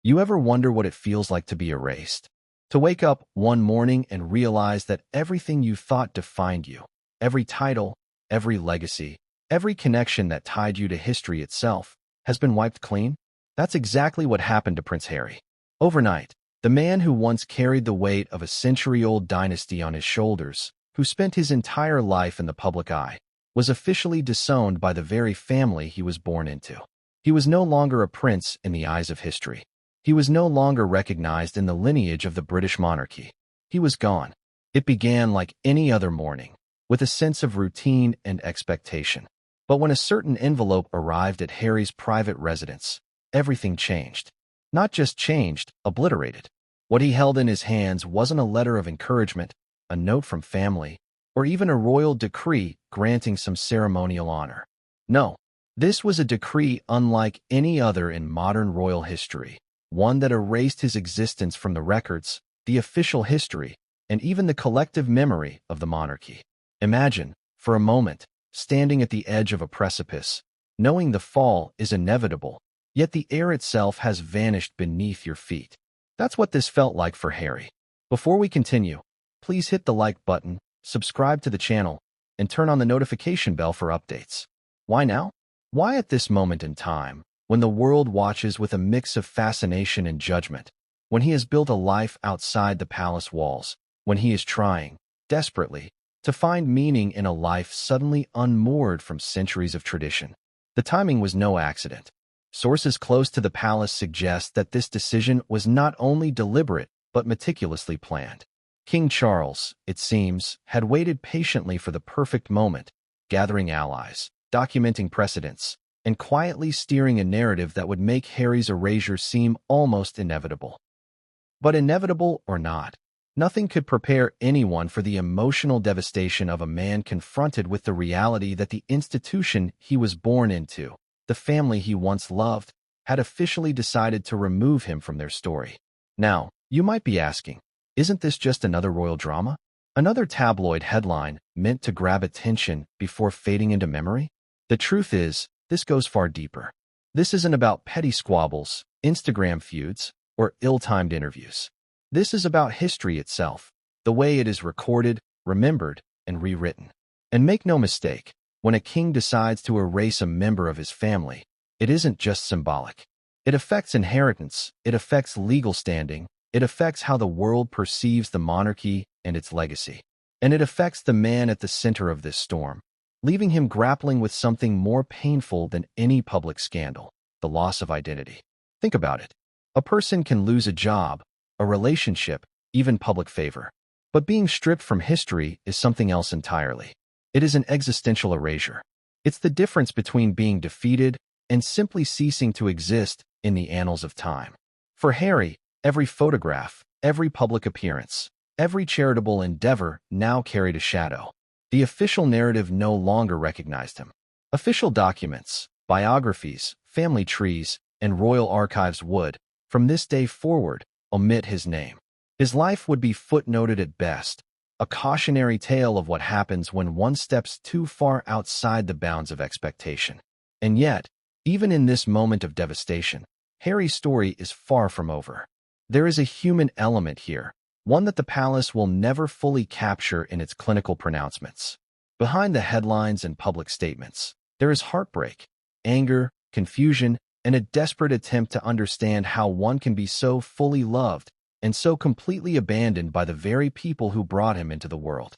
You ever wonder what it feels like to be erased? To wake up one morning and realize that everything you thought defined you, every title, every legacy, every connection that tied you to history itself, has been wiped clean? That's exactly what happened to Prince Harry. Overnight, the man who once carried the weight of a century-old dynasty on his shoulders, who spent his entire life in the public eye, was officially disowned by the very family he was born into. He was no longer a prince in the eyes of history. He was no longer recognized in the lineage of the British monarchy. He was gone. It began like any other morning, with a sense of routine and expectation. But when a certain envelope arrived at Harry's private residence, everything changed. Not just changed, obliterated. What he held in his hands wasn't a letter of encouragement, a note from family, or even a royal decree granting some ceremonial honor. No, this was a decree unlike any other in modern royal history, one that erased his existence from the records, the official history, and even the collective memory of the monarchy. Imagine, for a moment, standing at the edge of a precipice, knowing the fall is inevitable, yet the air itself has vanished beneath your feet. That's what this felt like for Harry. Before we continue, please hit the like button, subscribe to the channel, and turn on the notification bell for updates. Why now? Why at this moment in time, when the world watches with a mix of fascination and judgment, when he has built a life outside the palace walls, when he is trying, desperately, to find meaning in a life suddenly unmoored from centuries of tradition? The timing was no accident. Sources close to the palace suggest that this decision was not only deliberate but meticulously planned. King Charles, it seems, had waited patiently for the perfect moment, gathering allies, documenting precedents, and quietly steering a narrative that would make Harry's erasure seem almost inevitable. But inevitable or not, nothing could prepare anyone for the emotional devastation of a man confronted with the reality that the institution he was born into, the family he once loved, had officially decided to remove him from their story. Now, you might be asking, isn't this just another royal drama? Another tabloid headline meant to grab attention before fading into memory? The truth is, this goes far deeper. This isn't about petty squabbles, Instagram feuds, or ill-timed interviews. This is about history itself, the way it is recorded, remembered, and rewritten. And make no mistake, when a king decides to erase a member of his family, it isn't just symbolic. It affects inheritance, it affects legal standing, it affects how the world perceives the monarchy and its legacy. And it affects the man at the center of this storm, leaving him grappling with something more painful than any public scandal: the loss of identity. Think about it. A person can lose a job, a relationship, even public favor. But being stripped from history is something else entirely. It is an existential erasure. It's the difference between being defeated and simply ceasing to exist in the annals of time. For Harry, every photograph, every public appearance, every charitable endeavor now carried a shadow. The official narrative no longer recognized him. Official documents, biographies, family trees, and royal archives would, from this day forward, omit his name. His life would be footnoted at best, a cautionary tale of what happens when one steps too far outside the bounds of expectation. And yet, even in this moment of devastation, Harry's story is far from over. There is a human element here, one that the palace will never fully capture in its clinical pronouncements. Behind the headlines and public statements, there is heartbreak, anger, confusion, and a desperate attempt to understand how one can be so fully loved and so completely abandoned by the very people who brought him into the world.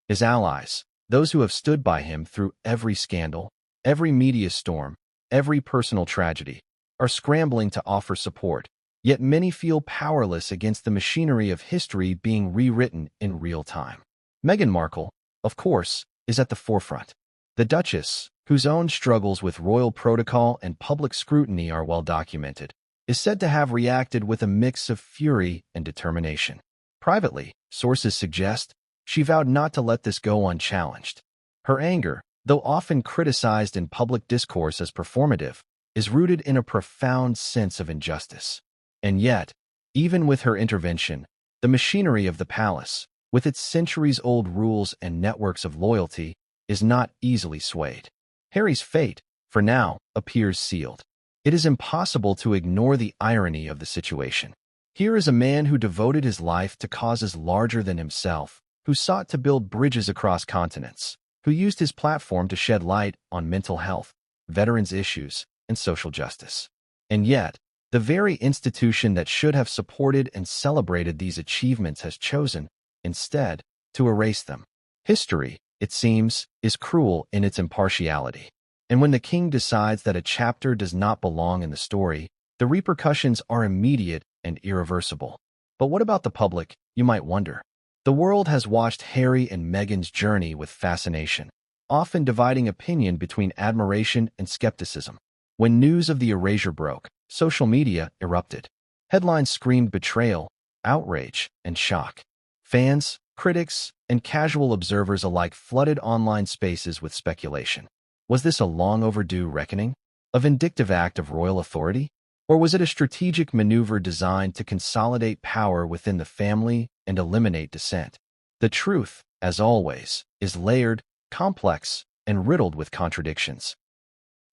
His allies, those who have stood by him through every scandal, every media storm, every personal tragedy, are scrambling to offer support, yet many feel powerless against the machinery of history being rewritten in real time. Meghan Markle, of course, is at the forefront. The Duchess, whose own struggles with royal protocol and public scrutiny are well documented, is said to have reacted with a mix of fury and determination. Privately, sources suggest, she vowed not to let this go unchallenged. Her anger, though often criticized in public discourse as performative, is rooted in a profound sense of injustice. And yet, even with her intervention, the machinery of the palace, with its centuries-old rules and networks of loyalty, is not easily swayed. Harry's fate, for now, appears sealed. It is impossible to ignore the irony of the situation. Here is a man who devoted his life to causes larger than himself, who sought to build bridges across continents, who used his platform to shed light on mental health, veterans' issues, and social justice. And yet, the very institution that should have supported and celebrated these achievements has chosen, instead, to erase them. History, it seems, is cruel in its impartiality. And when the king decides that a chapter does not belong in the story, the repercussions are immediate and irreversible. But what about the public, you might wonder? The world has watched Harry and Meghan's journey with fascination, often dividing opinion between admiration and skepticism. When news of the erasure broke, social media erupted. Headlines screamed betrayal, outrage, and shock. Fans, critics, and casual observers alike flooded online spaces with speculation. Was this a long overdue reckoning? A vindictive act of royal authority? Or was it a strategic maneuver designed to consolidate power within the family and eliminate dissent? The truth, as always, is layered, complex, and riddled with contradictions.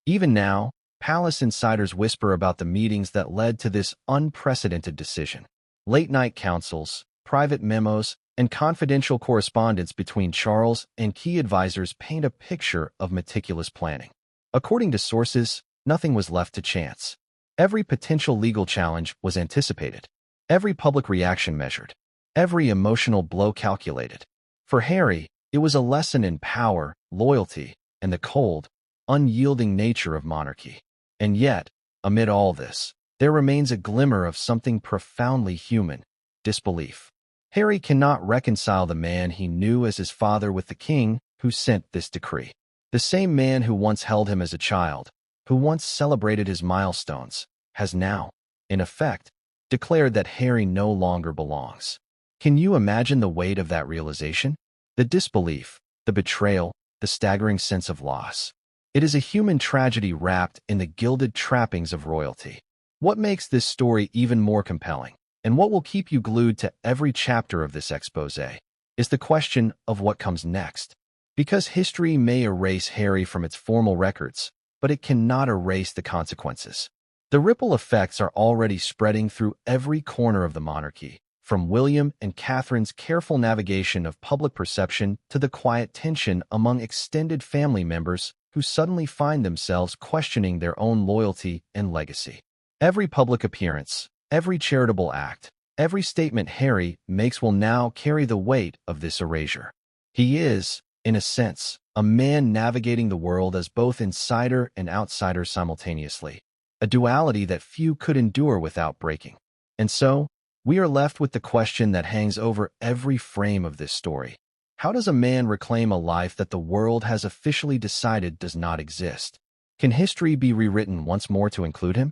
Even now, palace insiders whisper about the meetings that led to this unprecedented decision. Late-night councils, private memos, and confidential correspondence between Charles and key advisors paint a picture of meticulous planning. According to sources, nothing was left to chance. Every potential legal challenge was anticipated, every public reaction measured, every emotional blow calculated. For Harry, it was a lesson in power, loyalty, and the cold, unyielding nature of monarchy. And yet, amid all this, there remains a glimmer of something profoundly human: disbelief. Harry cannot reconcile the man he knew as his father with the king who sent this decree. The same man who once held him as a child, who once celebrated his milestones, has now, in effect, declared that Harry no longer belongs. Can you imagine the weight of that realization? The disbelief, the betrayal, the staggering sense of loss. It is a human tragedy wrapped in the gilded trappings of royalty. What makes this story even more compelling, and what will keep you glued to every chapter of this exposé, is the question of what comes next. Because history may erase Harry from its formal records, but it cannot erase the consequences. The ripple effects are already spreading through every corner of the monarchy, from William and Catherine's careful navigation of public perception to the quiet tension among extended family members who suddenly find themselves questioning their own loyalty and legacy. Every public appearance, every charitable act, every statement Harry makes will now carry the weight of this erasure. He is, in a sense, a man navigating the world as both insider and outsider simultaneously, a duality that few could endure without breaking. And so, we are left with the question that hangs over every frame of this story. How does a man reclaim a life that the world has officially decided does not exist? Can history be rewritten once more to include him?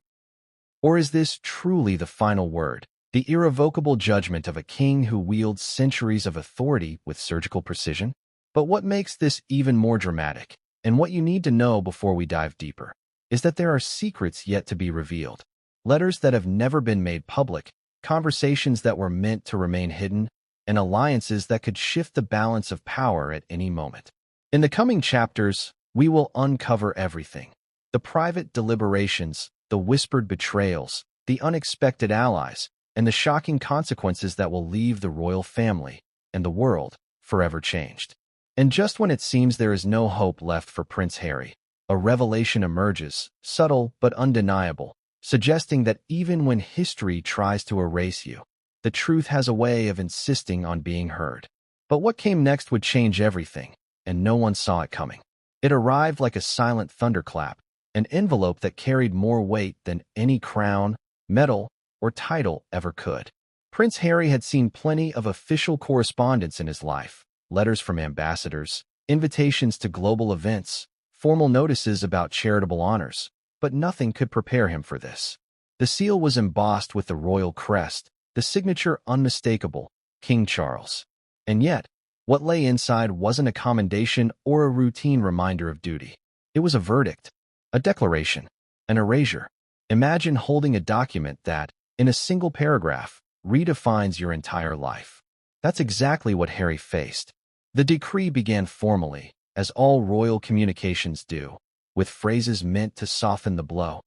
Or is this truly the final word, the irrevocable judgment of a king who wields centuries of authority with surgical precision? But what makes this even more dramatic, and what you need to know before we dive deeper, is that there are secrets yet to be revealed. Letters that have never been made public, conversations that were meant to remain hidden, and alliances that could shift the balance of power at any moment. In the coming chapters, we will uncover everything: the private deliberations, the whispered betrayals, the unexpected allies, and the shocking consequences that will leave the royal family and the world forever changed. And just when it seems there is no hope left for Prince Harry, a revelation emerges, subtle but undeniable, suggesting that even when history tries to erase you, the truth has a way of insisting on being heard. But what came next would change everything, and no one saw it coming. It arrived like a silent thunderclap, an envelope that carried more weight than any crown, medal, or title ever could. Prince Harry had seen plenty of official correspondence in his life: letters from ambassadors, invitations to global events, formal notices about charitable honors, but nothing could prepare him for this. The seal was embossed with the royal crest, the signature unmistakable: King Charles. And yet, what lay inside wasn't a commendation or a routine reminder of duty. It was a verdict, a declaration, an erasure. Imagine holding a document that, in a single paragraph, redefines your entire life. That's exactly what Harry faced. The decree began formally, as all royal communications do, with phrases meant to soften the blow.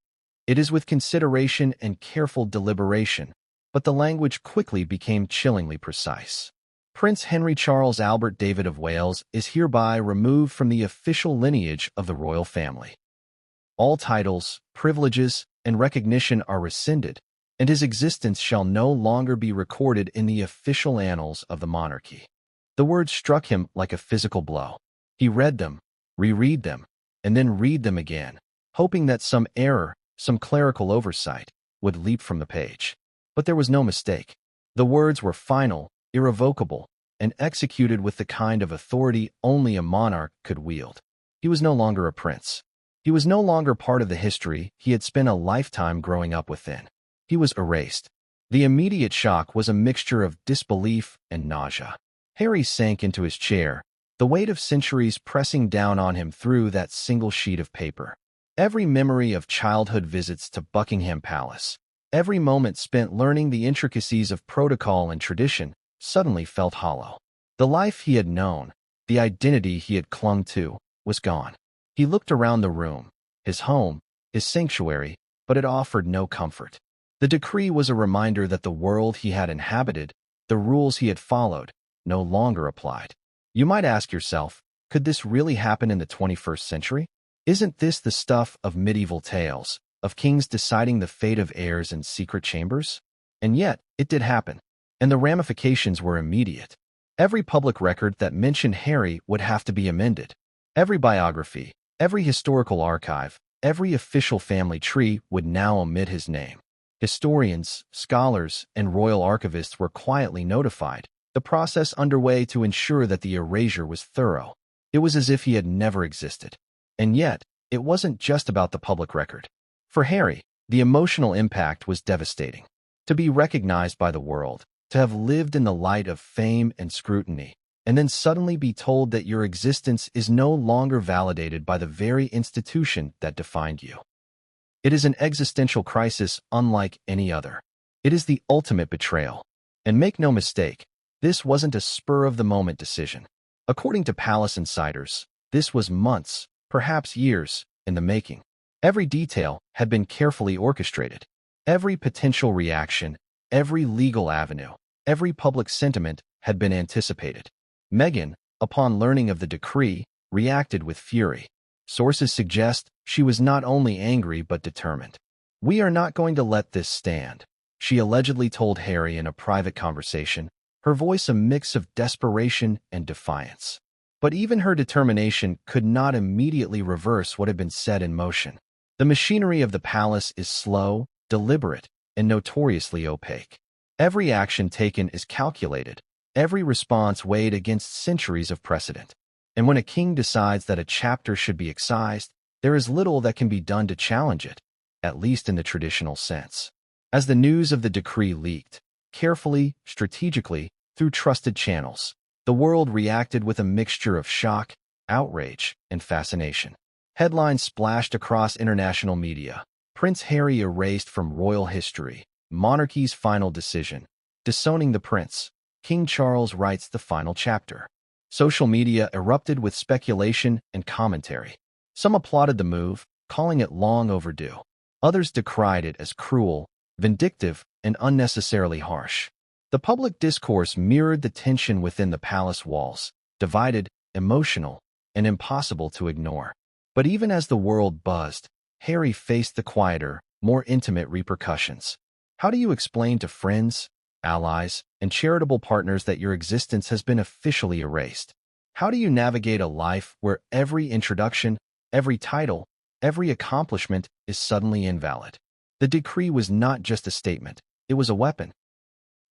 It is with consideration and careful deliberation, but the language quickly became chillingly precise. Prince Henry Charles Albert David of Wales is hereby removed from the official lineage of the royal family. All titles, privileges, and recognition are rescinded, and his existence shall no longer be recorded in the official annals of the monarchy. The words struck him like a physical blow. He read them, reread them, and then read them again, hoping that some error, some clerical oversight, would leap from the page. But there was no mistake. The words were final, irrevocable, and executed with the kind of authority only a monarch could wield. He was no longer a prince. He was no longer part of the history he had spent a lifetime growing up within. He was erased. The immediate shock was a mixture of disbelief and nausea. Harry sank into his chair, the weight of centuries pressing down on him through that single sheet of paper. Every memory of childhood visits to Buckingham Palace, every moment spent learning the intricacies of protocol and tradition, suddenly felt hollow. The life he had known, the identity he had clung to, was gone. He looked around the room, his home, his sanctuary, but it offered no comfort. The decree was a reminder that the world he had inhabited, the rules he had followed, no longer applied. You might ask yourself, could this really happen in the 21st century? Isn't this the stuff of medieval tales, of kings deciding the fate of heirs in secret chambers? And yet, it did happen, and the ramifications were immediate. Every public record that mentioned Harry would have to be amended. Every biography, every historical archive, every official family tree would now omit his name. Historians, scholars, and royal archivists were quietly notified, the process underway to ensure that the erasure was thorough. It was as if he had never existed. And yet, it wasn't just about the public record. For Harry, the emotional impact was devastating. To be recognized by the world, to have lived in the light of fame and scrutiny, and then suddenly be told that your existence is no longer validated by the very institution that defined you. It is an existential crisis unlike any other. It is the ultimate betrayal. And make no mistake, this wasn't a spur-of-the-moment decision. According to palace insiders, this was months, perhaps years, in the making. Every detail had been carefully orchestrated. Every potential reaction, every legal avenue, every public sentiment had been anticipated. Meghan, upon learning of the decree, reacted with fury. Sources suggest she was not only angry but determined. "We are not going to let this stand," she allegedly told Harry in a private conversation, her voice a mix of desperation and defiance. But even her determination could not immediately reverse what had been set in motion. The machinery of the palace is slow, deliberate, and notoriously opaque. Every action taken is calculated, every response weighed against centuries of precedent. And when a king decides that a chapter should be excised, there is little that can be done to challenge it, at least in the traditional sense. As the news of the decree leaked, carefully, strategically, through trusted channels, the world reacted with a mixture of shock, outrage, and fascination. Headlines splashed across international media. Prince Harry erased from royal history. Monarchy's final decision. Disowning the prince. King Charles writes the final chapter. Social media erupted with speculation and commentary. Some applauded the move, calling it long overdue. Others decried it as cruel, vindictive, and unnecessarily harsh. The public discourse mirrored the tension within the palace walls, divided, emotional, and impossible to ignore. But even as the world buzzed, Harry faced the quieter, more intimate repercussions. How do you explain to friends, allies, and charitable partners that your existence has been officially erased? How do you navigate a life where every introduction, every title, every accomplishment is suddenly invalid? The decree was not just a statement, it was a weapon.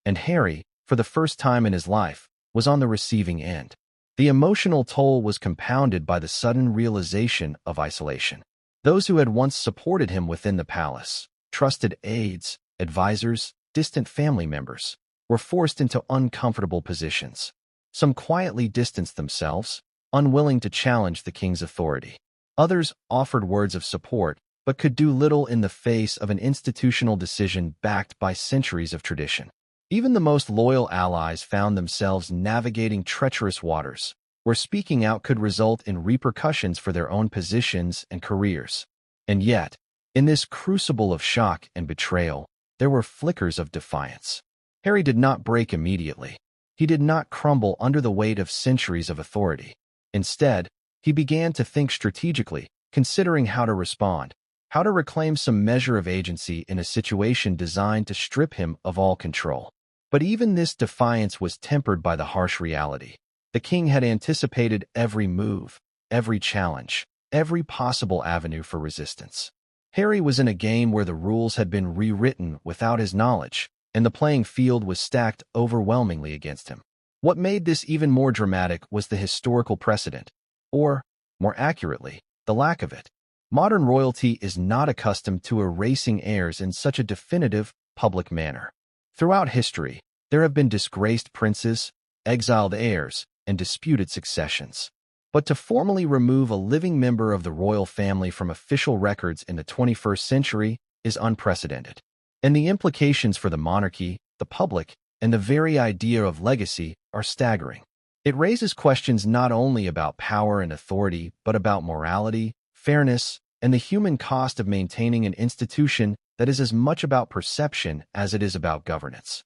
And Harry, for the first time in his life, was on the receiving end. The emotional toll was compounded by the sudden realization of isolation. Those who had once supported him within the palace, trusted aides, advisors, distant family members, were forced into uncomfortable positions. Some quietly distanced themselves, unwilling to challenge the king's authority. Others offered words of support, but could do little in the face of an institutional decision backed by centuries of tradition. Even the most loyal allies found themselves navigating treacherous waters, where speaking out could result in repercussions for their own positions and careers. And yet, In this crucible of shock and betrayal, there were flickers of defiance. Harry did not break immediately. He did not crumble under the weight of centuries of authority. Instead, he began to think strategically, considering how to respond, how to reclaim some measure of agency in a situation designed to strip him of all control. But even this defiance was tempered by the harsh reality. The king had anticipated every move, every challenge, every possible avenue for resistance. Harry was in a game where the rules had been rewritten without his knowledge, and the playing field was stacked overwhelmingly against him. What made this even more dramatic was the historical precedent, or, more accurately, the lack of it. Modern royalty is not accustomed to erasing heirs in such a definitive, public manner. Throughout history, there have been disgraced princes, exiled heirs, and disputed successions. But to formally remove a living member of the royal family from official records in the 21st century is unprecedented. And the implications for the monarchy, the public, and the very idea of legacy are staggering. It raises questions not only about power and authority, but about morality, fairness, and the human cost of maintaining an institution that is as much about perception as it is about governance.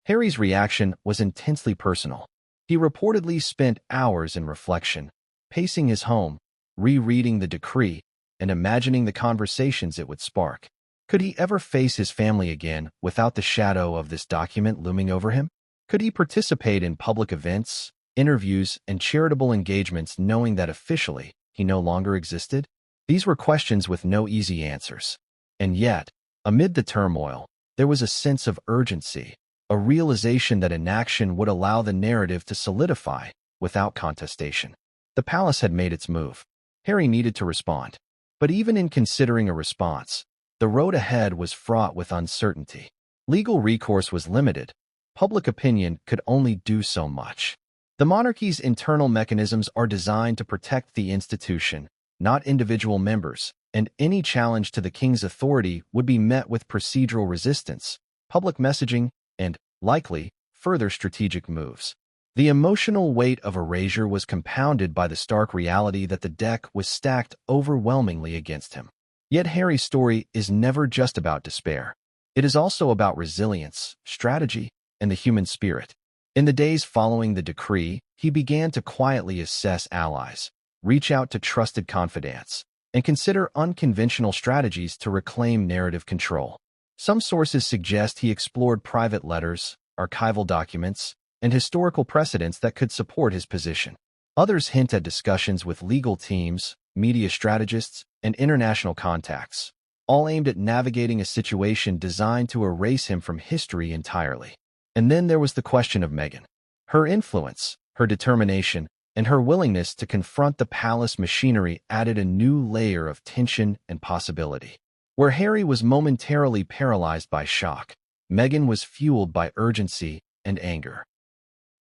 Harry's reaction was intensely personal. He reportedly spent hours in reflection, pacing his home, rereading the decree, and imagining the conversations it would spark. Could he ever face his family again without the shadow of this document looming over him? Could he participate in public events, interviews, and charitable engagements knowing that officially he no longer existed? These were questions with no easy answers. And yet, amid the turmoil, there was a sense of urgency, a realization that inaction would allow the narrative to solidify without contestation. The palace had made its move. Harry needed to respond. But even in considering a response, the road ahead was fraught with uncertainty. Legal recourse was limited. Public opinion could only do so much. The monarchy's internal mechanisms are designed to protect the institution, not individual members, and any challenge to the king's authority would be met with procedural resistance, public messaging, and, likely, further strategic moves. The emotional weight of erasure was compounded by the stark reality that the deck was stacked overwhelmingly against him. Yet Harry's story is never just about despair. It is also about resilience, strategy, and the human spirit. In the days following the decree, he began to quietly assess allies, reach out to trusted confidants, and consider unconventional strategies to reclaim narrative control. Some sources suggest he explored private letters, archival documents, and historical precedents that could support his position. Others hint at discussions with legal teams, media strategists, and international contacts, all aimed at navigating a situation designed to erase him from history entirely. And then there was the question of Meghan. Her influence, her determination, and her willingness to confront the palace machinery added a new layer of tension and possibility. Where Harry was momentarily paralyzed by shock, Meghan was fueled by urgency and anger.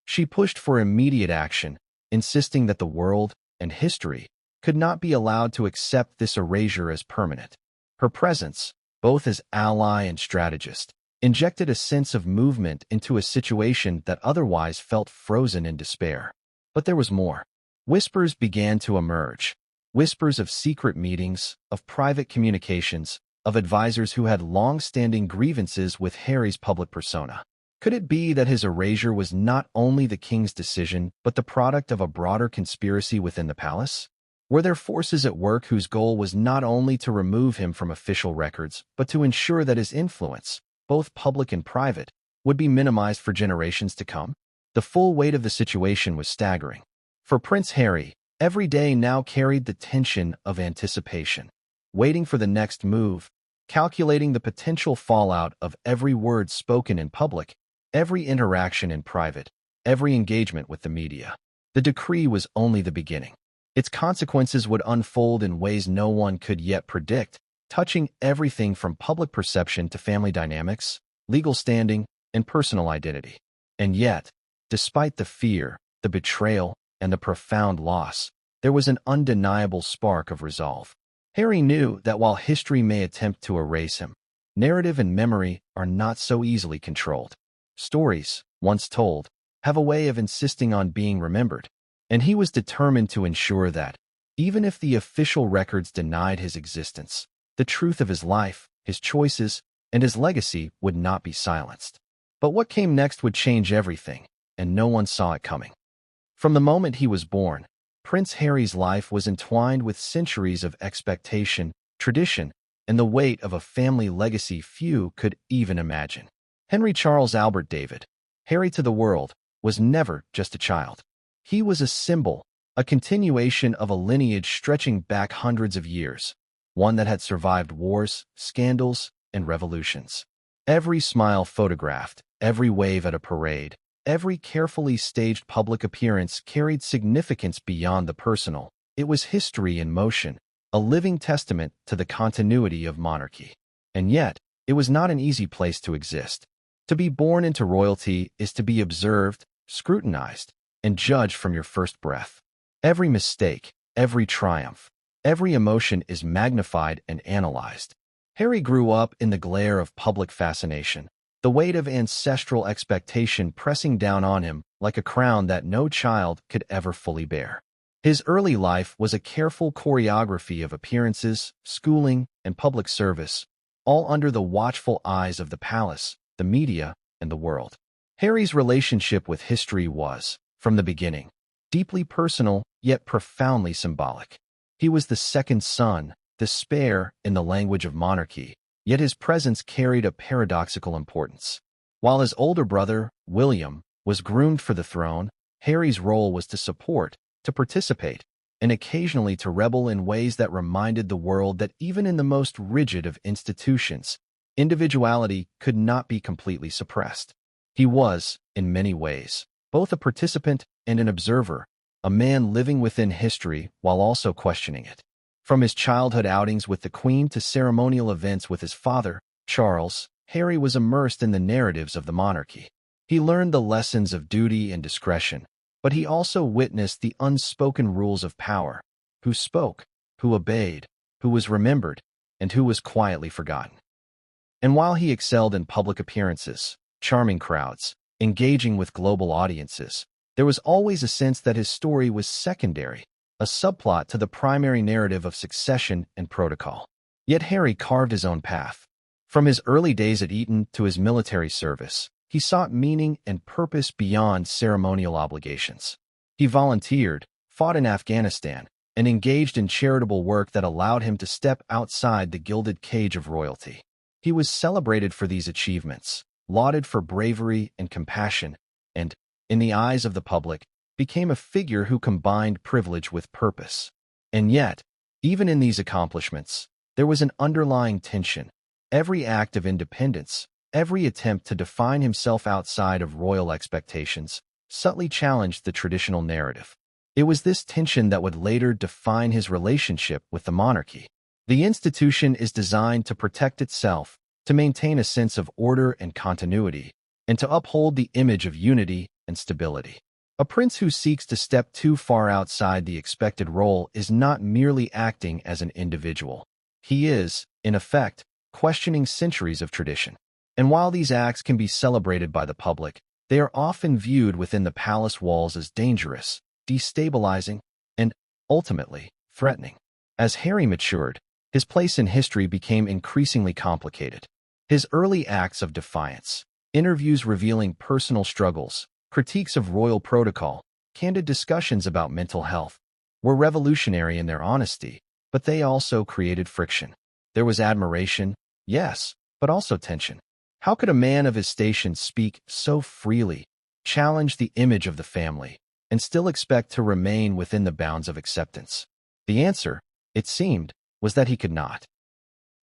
She pushed for immediate action, insisting that the world and history could not be allowed to accept this erasure as permanent. Her presence, both as ally and strategist, injected a sense of movement into a situation that otherwise felt frozen in despair. But there was more. Whispers began to emerge. Whispers of secret meetings, of private communications, of advisors who had long-standing grievances with Harry's public persona. Could it be that his erasure was not only the king's decision, but the product of a broader conspiracy within the palace? Were there forces at work whose goal was not only to remove him from official records, but to ensure that his influence, both public and private, would be minimized for generations to come? The full weight of the situation was staggering. For Prince Harry, every day now carried the tension of anticipation, waiting for the next move, calculating the potential fallout of every word spoken in public, every interaction in private, every engagement with the media. The decree was only the beginning. Its consequences would unfold in ways no one could yet predict, touching everything from public perception to family dynamics, legal standing, and personal identity. And yet, despite the fear, the betrayal, and the profound loss, there was an undeniable spark of resolve. Harry knew that while history may attempt to erase him, narrative and memory are not so easily controlled. Stories, once told, have a way of insisting on being remembered, and he was determined to ensure that, even if the official records denied his existence, The truth of his life, his choices, and his legacy would not be silenced. But what came next would change everything, and no one saw it coming. From the moment he was born, Prince Harry's life was entwined with centuries of expectation, tradition, and the weight of a family legacy few could even imagine. Henry Charles Albert David, Harry to the world, was never just a child. He was a symbol, a continuation of a lineage stretching back hundreds of years, one that had survived wars, scandals, and revolutions. Every smile photographed, every wave at a parade, every carefully staged public appearance carried significance beyond the personal. It was history in motion, a living testament to the continuity of monarchy. And yet, it was not an easy place to exist. To be born into royalty is to be observed, scrutinized, and judged from your first breath. Every mistake, every triumph, every emotion is magnified and analyzed. Harry grew up in the glare of public fascination, the weight of ancestral expectation pressing down on him like a crown that no child could ever fully bear. His early life was a careful choreography of appearances, schooling, and public service, all under the watchful eyes of the palace, the media, and the world. Harry's relationship with history was, from the beginning, deeply personal yet profoundly symbolic. He was the second son, the spare in the language of monarchy, yet his presence carried a paradoxical importance. While his older brother, William, was groomed for the throne, Harry's role was to support, to participate, and occasionally to rebel in ways that reminded the world that even in the most rigid of institutions, individuality could not be completely suppressed. He was, in many ways, both a participant and an observer, a man living within history while also questioning it. From his childhood outings with the Queen to ceremonial events with his father, Charles, Harry was immersed in the narratives of the monarchy. He learned the lessons of duty and discretion, but he also witnessed the unspoken rules of power: who spoke, who obeyed, who was remembered, and who was quietly forgotten. And while he excelled in public appearances, charming crowds, engaging with global audiences, there was always a sense that his story was secondary, a subplot to the primary narrative of succession and protocol. Yet Harry carved his own path. From his early days at Eton to his military service, he sought meaning and purpose beyond ceremonial obligations. He volunteered, fought in Afghanistan, and engaged in charitable work that allowed him to step outside the gilded cage of royalty. He was celebrated for these achievements, lauded for bravery and compassion, and, in the eyes of the public, became a figure who combined privilege with purpose. And yet, even in these accomplishments, there was an underlying tension. Every act of independence, every attempt to define himself outside of royal expectations, subtly challenged the traditional narrative. It was this tension that would later define his relationship with the monarchy. The institution is designed to protect itself, to maintain a sense of order and continuity, and to uphold the image of unity and stability. A prince who seeks to step too far outside the expected role is not merely acting as an individual. He is, in effect, questioning centuries of tradition. And while these acts can be celebrated by the public, they are often viewed within the palace walls as dangerous, destabilizing, and, ultimately, threatening. As Harry matured, his place in history became increasingly complicated. His early acts of defiance, interviews revealing personal struggles, critiques of royal protocol, candid discussions about mental health, were revolutionary in their honesty, but they also created friction. There was admiration, yes, but also tension. How could a man of his station speak so freely, challenge the image of the family, and still expect to remain within the bounds of acceptance? The answer, it seemed, was that he could not.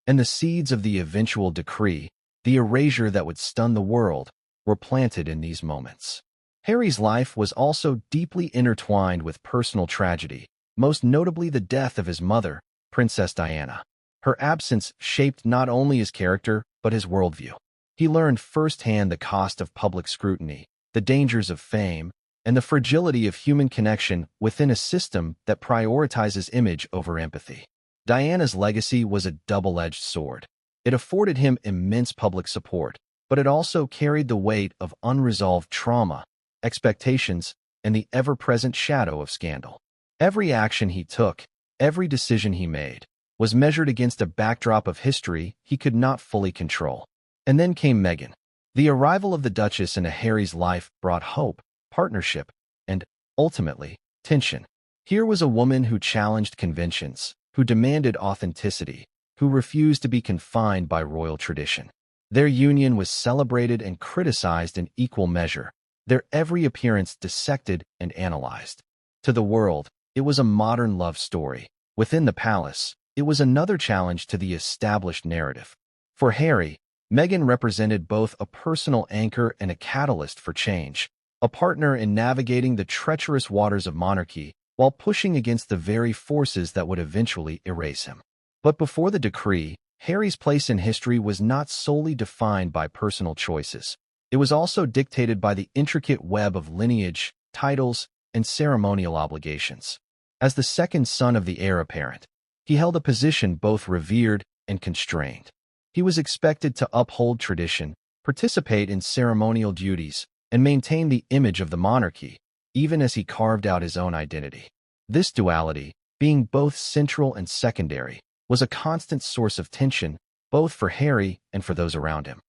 And the seeds of the eventual decree, the erasure that would stun the world, were planted in these moments. Harry's life was also deeply intertwined with personal tragedy, most notably the death of his mother, Princess Diana. Her absence shaped not only his character, but his worldview. He learned firsthand the cost of public scrutiny, the dangers of fame, and the fragility of human connection within a system that prioritizes image over empathy. Diana's legacy was a double-edged sword. It afforded him immense public support, but it also carried the weight of unresolved trauma, expectations, and the ever-present shadow of scandal. Every action he took, every decision he made, was measured against a backdrop of history he could not fully control. And then came Meghan. The arrival of the Duchess into Harry's life brought hope, partnership, and, ultimately, tension. Here was a woman who challenged conventions, who demanded authenticity, who refused to be confined by royal tradition. Their union was celebrated and criticized in equal measure, their every appearance dissected and analyzed. To the world, it was a modern love story. Within the palace, it was another challenge to the established narrative. For Harry, Meghan represented both a personal anchor and a catalyst for change, a partner in navigating the treacherous waters of monarchy while pushing against the very forces that would eventually erase him. But before the decree, Harry's place in history was not solely defined by personal choices. It was also dictated by the intricate web of lineage, titles, and ceremonial obligations. As the second son of the heir apparent, he held a position both revered and constrained. He was expected to uphold tradition, participate in ceremonial duties, and maintain the image of the monarchy, even as he carved out his own identity. This duality, being both central and secondary, was a constant source of tension, both for Harry and for those around him.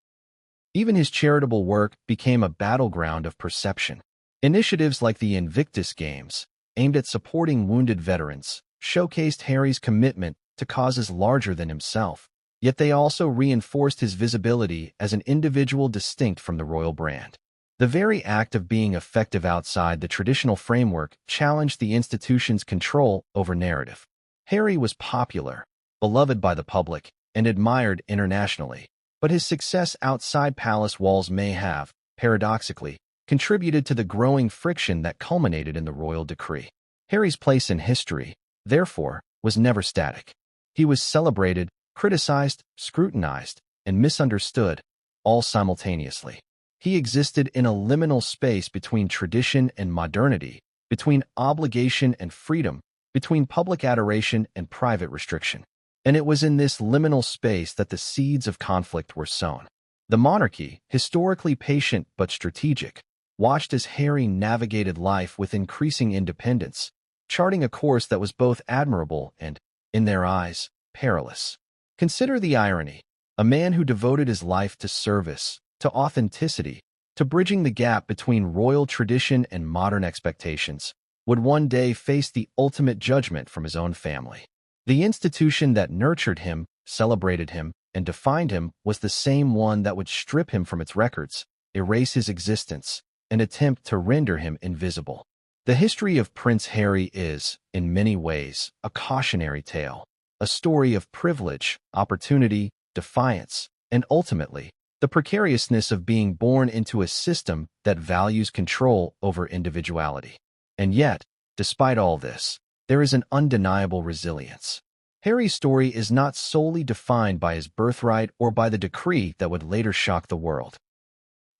Even his charitable work became a battleground of perception. Initiatives like the Invictus Games, aimed at supporting wounded veterans, showcased Harry's commitment to causes larger than himself, yet they also reinforced his visibility as an individual distinct from the royal brand. The very act of being effective outside the traditional framework challenged the institution's control over narrative. Harry was popular, beloved by the public, and admired internationally, but his success outside palace walls may have, paradoxically, contributed to the growing friction that culminated in the royal decree. Harry's place in history, therefore, was never static. He was celebrated, criticized, scrutinized, and misunderstood, all simultaneously. He existed in a liminal space between tradition and modernity, between obligation and freedom, between public adoration and private restriction. And it was in this liminal space that the seeds of conflict were sown. The monarchy, historically patient but strategic, watched as Harry navigated life with increasing independence, charting a course that was both admirable and, in their eyes, perilous. Consider the irony. A man who devoted his life to service, to authenticity, to bridging the gap between royal tradition and modern expectations, would one day face the ultimate judgment from his own family. The institution that nurtured him, celebrated him, and defined him was the same one that would strip him from its records, erase his existence, and attempt to render him invisible. The history of Prince Harry is, in many ways, a cautionary tale, a story of privilege, opportunity, defiance, and ultimately, the precariousness of being born into a system that values control over individuality. And yet, despite all this, there is an undeniable resilience. Harry's story is not solely defined by his birthright or by the decree that would later shock the world.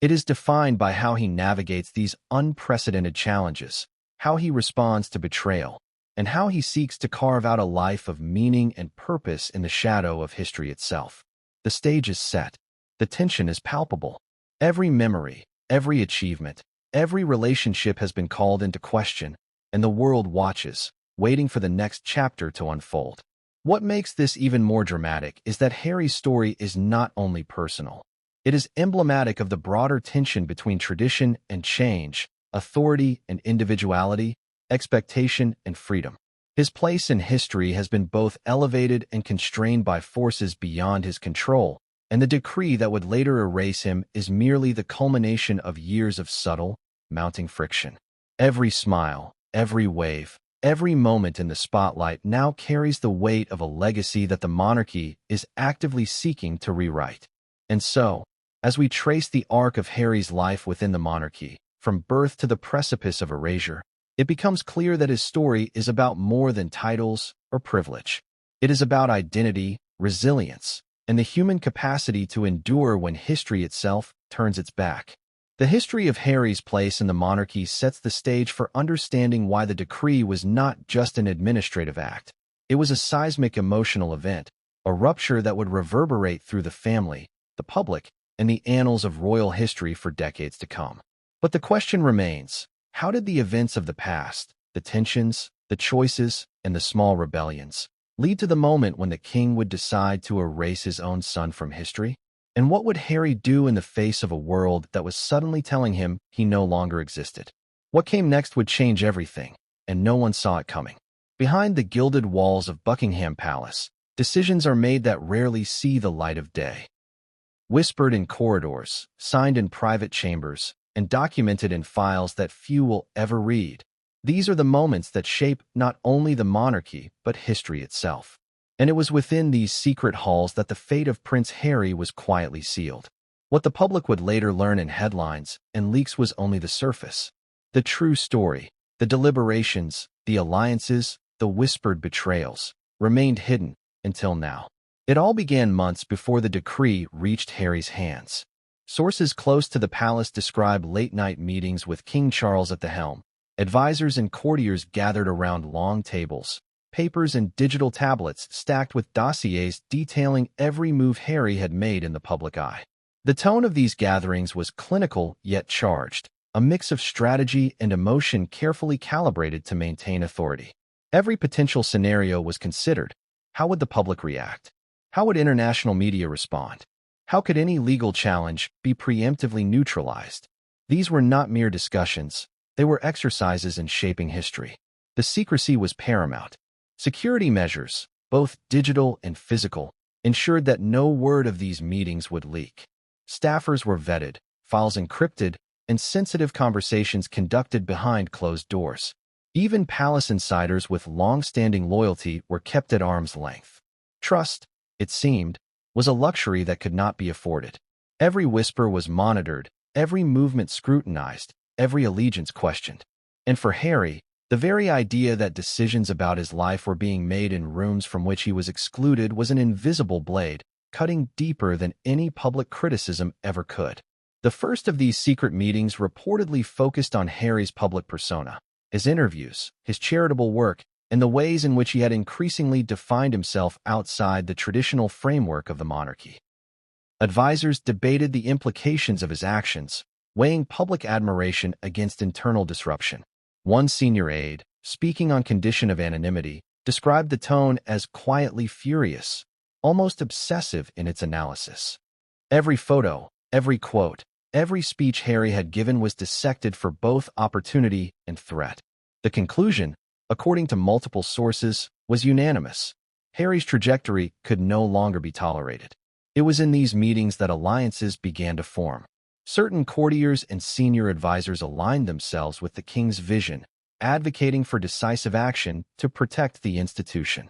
It is defined by how he navigates these unprecedented challenges, how he responds to betrayal, and how he seeks to carve out a life of meaning and purpose in the shadow of history itself. The stage is set. The tension is palpable. Every memory, every achievement, every relationship has been called into question, and the world watches, waiting for the next chapter to unfold. What makes this even more dramatic is that Harry's story is not only personal. It is emblematic of the broader tension between tradition and change, authority and individuality, expectation and freedom. His place in history has been both elevated and constrained by forces beyond his control, and the decree that would later erase him is merely the culmination of years of subtle, mounting friction. Every smile, every wave, every moment in the spotlight now carries the weight of a legacy that the monarchy is actively seeking to rewrite. And so, as we trace the arc of Harry's life within the monarchy, from birth to the precipice of erasure, it becomes clear that his story is about more than titles or privilege. It is about identity, resilience, and the human capacity to endure when history itself turns its back. The history of Harry's place in the monarchy sets the stage for understanding why the decree was not just an administrative act. It was a seismic emotional event, a rupture that would reverberate through the family, the public, and the annals of royal history for decades to come. But the question remains, how did the events of the past, the tensions, the choices, and the small rebellions, lead to the moment when the king would decide to erase his own son from history? And what would Harry do in the face of a world that was suddenly telling him he no longer existed? What came next would change everything, and no one saw it coming. Behind the gilded walls of Buckingham Palace, decisions are made that rarely see the light of day. Whispered in corridors, signed in private chambers, and documented in files that few will ever read. These are the moments that shape not only the monarchy, but history itself. And it was within these secret halls that the fate of Prince Harry was quietly sealed. What the public would later learn in headlines and leaks was only the surface. The true story, the deliberations, the alliances, the whispered betrayals, remained hidden until now. It all began months before the decree reached Harry's hands. Sources close to the palace describe late-night meetings with King Charles at the helm. Advisors and courtiers gathered around long tables, papers and digital tablets stacked with dossiers detailing every move Harry had made in the public eye. The tone of these gatherings was clinical yet charged, a mix of strategy and emotion carefully calibrated to maintain authority. Every potential scenario was considered. How would the public react? How would international media respond? How could any legal challenge be preemptively neutralized? These were not mere discussions. They were exercises in shaping history. The secrecy was paramount. Security measures, both digital and physical, ensured that no word of these meetings would leak. Staffers were vetted, files encrypted, and sensitive conversations conducted behind closed doors. Even palace insiders with long-standing loyalty were kept at arm's length. Trust, it seemed, was a luxury that could not be afforded. Every whisper was monitored, every movement scrutinized, every allegiance questioned. And for Harry, the very idea that decisions about his life were being made in rooms from which he was excluded was an invisible blade, cutting deeper than any public criticism ever could. The first of these secret meetings reportedly focused on Harry's public persona, his interviews, his charitable work, and the ways in which he had increasingly defined himself outside the traditional framework of the monarchy. Advisors debated the implications of his actions, weighing public admiration against internal disruption. One senior aide, speaking on condition of anonymity, described the tone as quietly furious, almost obsessive in its analysis. Every photo, every quote, every speech Harry had given was dissected for both opportunity and threat. The conclusion, according to multiple sources, was unanimous. Harry's trajectory could no longer be tolerated. It was in these meetings that alliances began to form. Certain courtiers and senior advisors aligned themselves with the king's vision, advocating for decisive action to protect the institution.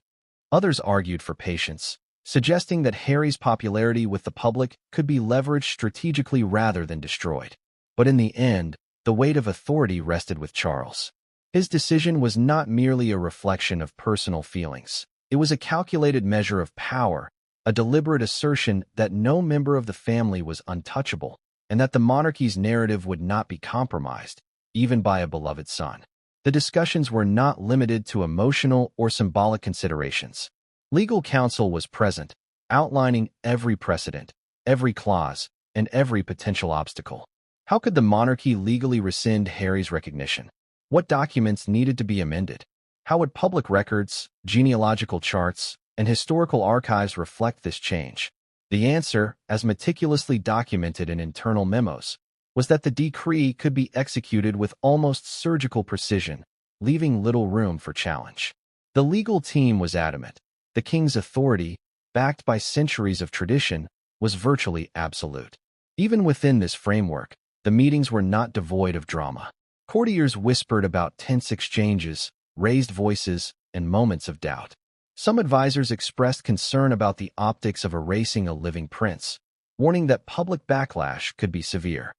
Others argued for patience, suggesting that Harry's popularity with the public could be leveraged strategically rather than destroyed. But in the end, the weight of authority rested with Charles. His decision was not merely a reflection of personal feelings. It was a calculated measure of power, a deliberate assertion that no member of the family was untouchable, and that the monarchy's narrative would not be compromised, even by a beloved son. The discussions were not limited to emotional or symbolic considerations. Legal counsel was present, outlining every precedent, every clause, and every potential obstacle. How could the monarchy legally rescind Harry's recognition? What documents needed to be amended? How would public records, genealogical charts, and historical archives reflect this change? The answer, as meticulously documented in internal memos, was that the decree could be executed with almost surgical precision, leaving little room for challenge. The legal team was adamant. The king's authority, backed by centuries of tradition, was virtually absolute. Even within this framework, the meetings were not devoid of drama. Courtiers whispered about tense exchanges, raised voices, and moments of doubt. Some advisors expressed concern about the optics of erasing a living prince, warning that public backlash could be severe.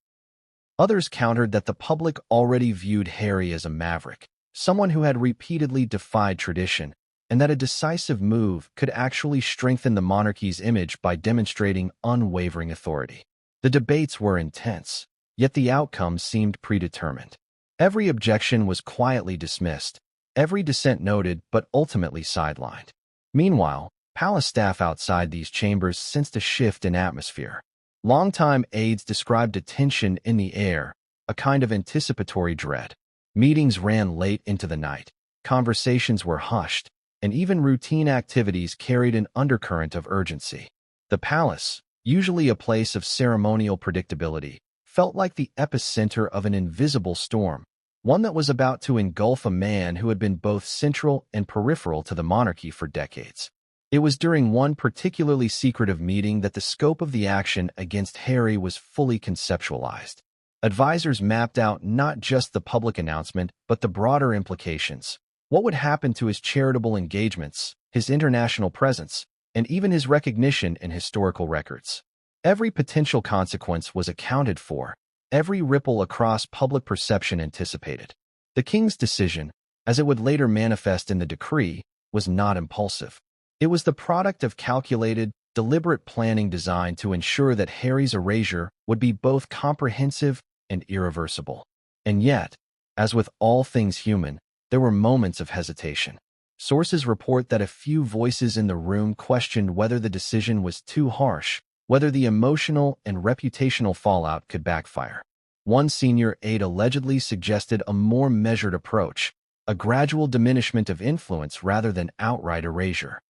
Others countered that the public already viewed Harry as a maverick, someone who had repeatedly defied tradition, and that a decisive move could actually strengthen the monarchy's image by demonstrating unwavering authority. The debates were intense, yet the outcome seemed predetermined. Every objection was quietly dismissed, every dissent noted but ultimately sidelined. Meanwhile, palace staff outside these chambers sensed a shift in atmosphere. Longtime aides described a tension in the air, a kind of anticipatory dread. Meetings ran late into the night. Conversations were hushed, and even routine activities carried an undercurrent of urgency. The palace, usually a place of ceremonial predictability, felt like the epicenter of an invisible storm, one that was about to engulf a man who had been both central and peripheral to the monarchy for decades. It was during one particularly secretive meeting that the scope of the action against Harry was fully conceptualized. Advisors mapped out not just the public announcement, but the broader implications. What would happen to his charitable engagements, his international presence, and even his recognition in historical records? Every potential consequence was accounted for, every ripple across public perception anticipated. The king's decision, as it would later manifest in the decree, was not impulsive. It was the product of calculated, deliberate planning designed to ensure that Harry's erasure would be both comprehensive and irreversible. And yet, as with all things human, there were moments of hesitation. Sources report that a few voices in the room questioned whether the decision was too harsh, whether the emotional and reputational fallout could backfire. One senior aide allegedly suggested a more measured approach, a gradual diminishment of influence rather than outright erasure.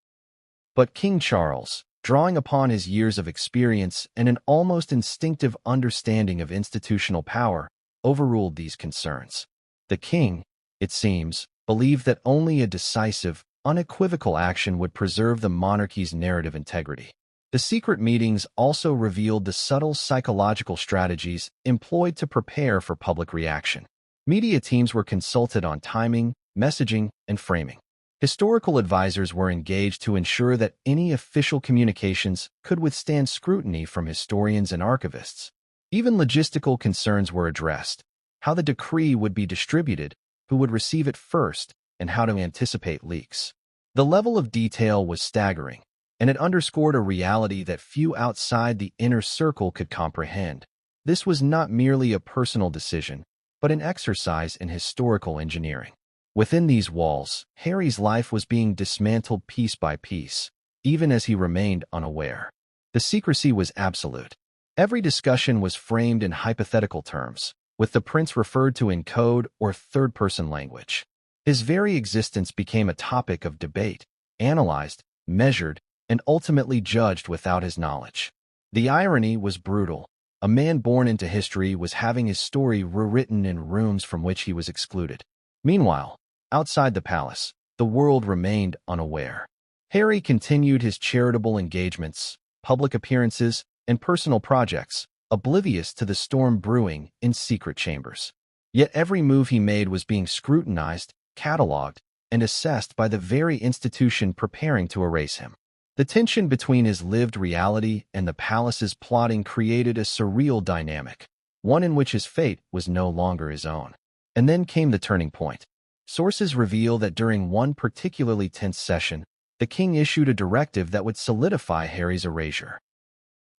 But King Charles, drawing upon his years of experience and an almost instinctive understanding of institutional power, overruled these concerns. The king, it seems, believed that only a decisive, unequivocal action would preserve the monarchy's narrative integrity. The secret meetings also revealed the subtle psychological strategies employed to prepare for public reaction. Media teams were consulted on timing, messaging, and framing. Historical advisors were engaged to ensure that any official communications could withstand scrutiny from historians and archivists. Even logistical concerns were addressed: how the decree would be distributed, who would receive it first, and how to anticipate leaks. The level of detail was staggering, and it underscored a reality that few outside the inner circle could comprehend. This was not merely a personal decision, but an exercise in historical engineering. Within these walls, Harry's life was being dismantled piece by piece, even as he remained unaware. The secrecy was absolute. Every discussion was framed in hypothetical terms, with the prince referred to in code or third-person language. His very existence became a topic of debate, analyzed, measured, and ultimately judged without his knowledge. The irony was brutal. A man born into history was having his story rewritten in rooms from which he was excluded. Meanwhile, outside the palace, the world remained unaware. Harry continued his charitable engagements, public appearances, and personal projects, oblivious to the storm brewing in secret chambers. Yet every move he made was being scrutinized, cataloged, and assessed by the very institution preparing to erase him. The tension between his lived reality and the palace's plotting created a surreal dynamic, one in which his fate was no longer his own. And then came the turning point. Sources reveal that during one particularly tense session, the king issued a directive that would solidify Harry's erasure.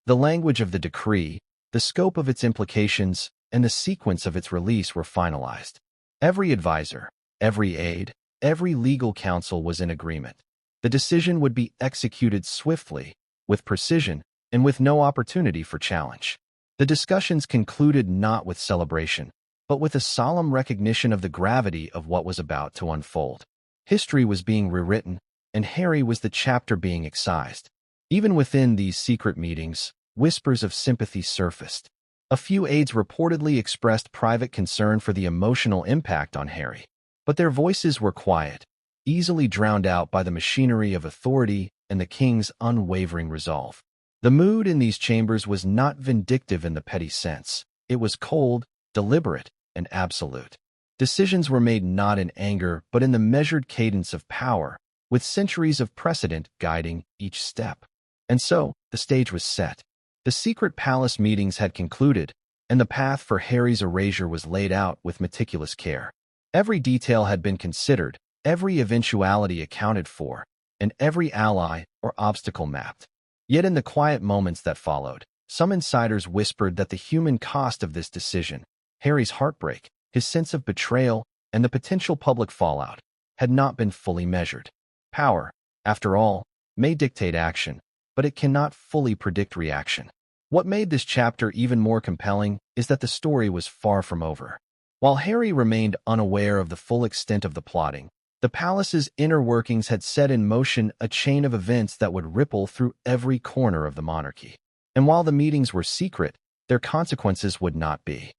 The language of the decree, the scope of its implications, and the sequence of its release were finalized. Every advisor, every aide, every legal counsel was in agreement. The decision would be executed swiftly, with precision, and with no opportunity for challenge. The discussions concluded not with celebration, but with a solemn recognition of the gravity of what was about to unfold. History was being rewritten, and Harry was the chapter being excised. Even within these secret meetings, whispers of sympathy surfaced. A few aides reportedly expressed private concern for the emotional impact on Harry, but their voices were quiet, easily drowned out by the machinery of authority and the king's unwavering resolve. The mood in these chambers was not vindictive in the petty sense. It was cold, deliberate, and absolute. Decisions were made not in anger, but in the measured cadence of power, with centuries of precedent guiding each step. And so, the stage was set. The secret palace meetings had concluded, and the path for Harry's erasure was laid out with meticulous care. Every detail had been considered, every eventuality accounted for, and every ally or obstacle mapped. Yet in the quiet moments that followed, some insiders whispered that the human cost of this decision, Harry's heartbreak, his sense of betrayal, and the potential public fallout, had not been fully measured. Power, after all, may dictate action, but it cannot fully predict reaction. What made this chapter even more compelling is that the story was far from over. While Harry remained unaware of the full extent of the plotting, The palace's inner workings had set in motion a chain of events that would ripple through every corner of the monarchy. And while the meetings were secret, their consequences would not be.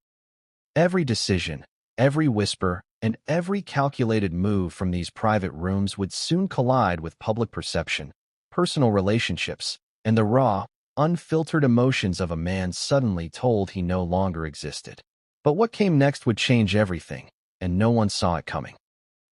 Every decision, every whisper, and every calculated move from these private rooms would soon collide with public perception, personal relationships, and the raw, unfiltered emotions of a man suddenly told he no longer existed. But what came next would change everything, and no one saw it coming.